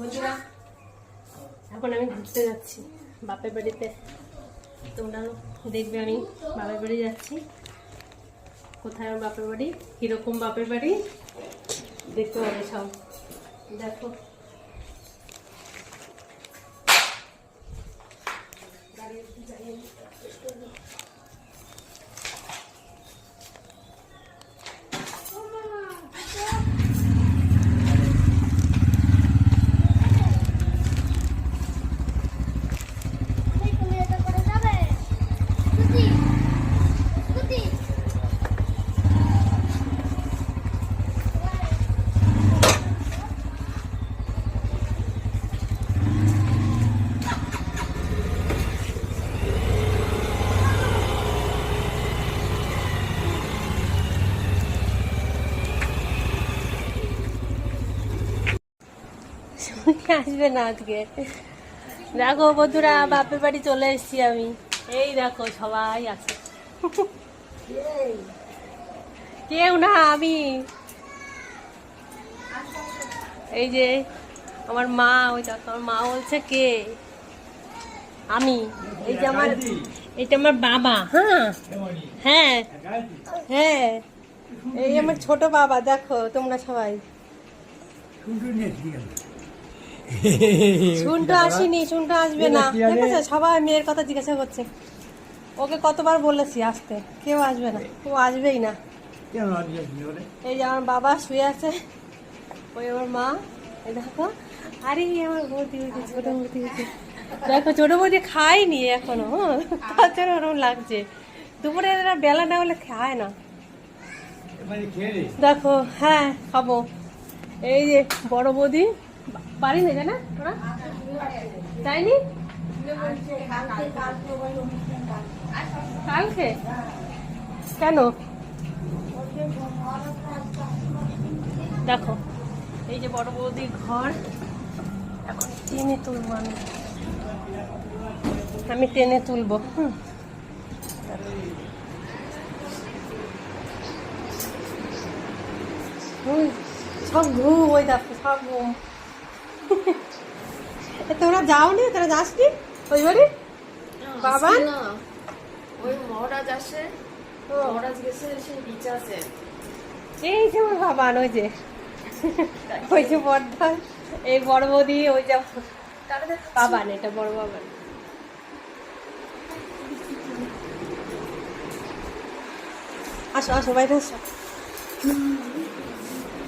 বন্ধুরা এখন আমি ঘুরতে যাচ্ছি বাপের বাড়িতে। তোমরা দেখবে আমি বাপের বাড়ি যাচ্ছি। কোথায় আমার বাপের বাড়ি, কিরকম বাপের বাড়ি দেখতে পাবে সব। দেখো আসবে না আজকে। দেখো বন্ধুরা বাপের বাড়ি চলে এসেছি আমি। এই দেখো সবাই আছে, কেউ না আমি। এই যে আমার মা, ওই দেখো আমার মা বলছে কে, আমি। এই যে আমার, এইটা আমার বাবা। হ্যাঁ হ্যাঁ হ্যাঁ, এই আমার ছোট বাবা। দেখো তোমরা সবাই। শুনটা আসেনি, শুনটা আসবে না। ঠিক আছে, সবাই মেয়ের কথা জিজ্ঞাসা করছে। ওকে কতবার বলেছি আসতে, কেউ আসবে না, ও আসবেই না। এই যে আমার বাবা শুয়ে আছে, ওই আমার মা। এই দেখো, আরে আমার বৌদি, ছোট বৌদি। দেখো ছোট বৌদি খায়নি এখনো, তাছাড়া ওরকম লাগছে। দুপুরে এরা বেলা না হলে খায় না। দেখো হ্যাঁ খাবো। এই যে বড় বৌদি বাড়ি নেই না ওরা, যায়নি কালকে। কেন? দেখো এই যে বড় বৌদির ঘর। এখন টেনে তুলবো আমি টেনে তুলবো। সব ঘুম, ওই দেখো সব ঘুম। তোরা যাওনি, তোরা যাসনি ওই বাড়ি? বাবা ওই মহারাজ আসে, মহারাজ গেছে, সে নিচে আছে। এই যে আমার বাবা, ওই যে ওই যে বড়দা, এই বড় বৌদি, ওই যে বাবা না, এটা বড় বাবা। আসো আসো বাইরে আসো।